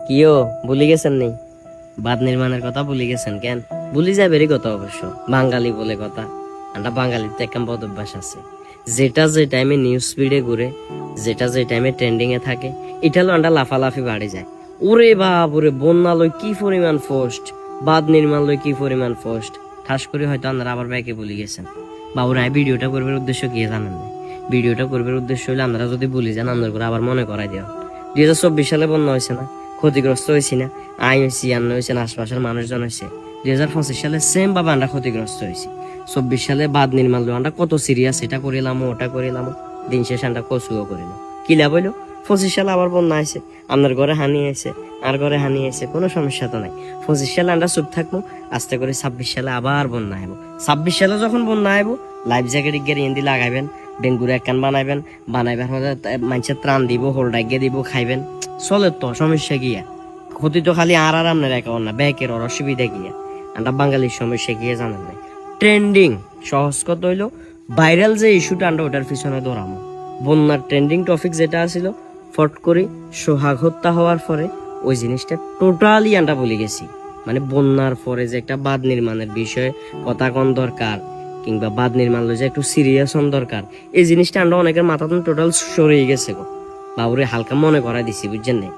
কিও ভুলে গেছেন নেই? বাঁধ নির্মাণের কথা ভুলে গেছেন কেন? ভুলি যাবেরই কথা অবশ্য, বাঙালি বলে কথা। আমরা বাঙালির তো একটা বদ অভ্যাস আছে, যেটা যে টাইমে নিউজ স্পিডে ঘুরে, যেটা যে টাইমে ট্রেন্ডিং এ থাকে, এটা হলো আমরা লাফালাফি বাড়ে যায়। ওরে বাপ ওরে, বন্যা লই কি পরিমাণ পোস্ট, বাঁধ নির্মাণ লই কি পরিমাণ পোস্ট। ঠাস করে হয়তো আপনারা আবার ব্যাকে ভুলে গেছেন। বাবুরা ভিডিওটা করবার উদ্দেশ্য কি জানেন না? ভিডিওটা করবার উদ্দেশ্য হলে আপনারা যদি ভুলে যান, আপনার করে আবার মনে করাই দেওয়া। 2024 সালে বন্যা হয়েছে না, ক্ষতিগ্রস্ত হয়েছি না, আই হয়েছি, আন্ন হয়েছে, আশপাশের মানুষজন হয়েছে। 2025 সালে সেম ভাবে আমরা ক্ষতিগ্রস্ত হয়েছি। 24 সালে বাঁধ নির্মাণ আমরা কত সিরিয়াস, এটা করিলাম ওটা করিলাম, দিন শেষে আমরা কচুও করিলাম। কি লাভ হইলো? 25 সালে আবার বন্যা আছে, আপনার ঘরে হানি আছে, আর ঘরে হানি আছে, কোনো সমস্যা তো নাই। 25 সালে আমরা চুপ থাকবো, আস্তে করে 26 সালে আবার বন্যা আইব। 26 সালে যখন বন্যা আইব, লাইফ জ্যাকেট ইন্দি লাগাইবেন, ডেঙ্গুর একখান বানাইবেন, বানাইবার পরে মানুষের ত্রাণ দিব, হোল্ডাইগে দিব, খাইবেন, চলে তো, সমস্যা গিয়া। ক্ষতি তো খালি আর আপনার একাউন্ট না, ব্যাকের অসুবিধা গিয়া। আমরা বাঙালির সমস্যা গিয়ে জানেন নাই। ট্রেন্ডিং সহজ কথা হইলো, ভাইরাল যে ইস্যুটা আমরা ওটার পিছনে দৌড়ামো। বন্যার ট্রেন্ডিং টপিক যেটা আছিল, ফট করে সোহাগ হত্যা হওয়ার পরে ওই জিনিসটা টোটালি আমরা বলে গেছি। মানে বন্যার পরে যে একটা বাঁধ নির্মাণের বিষয়ে কথা কন দরকার, কিংবা বাঁধ নির্মাণ যে একটু সিরিয়াস হন দরকার, এই জিনিসটা আমরা অনেকের মাথা টোটাল সরিয়ে গেছে গো। বাবুরে হালকা মনে করাই দিছি, বুঝছেন না?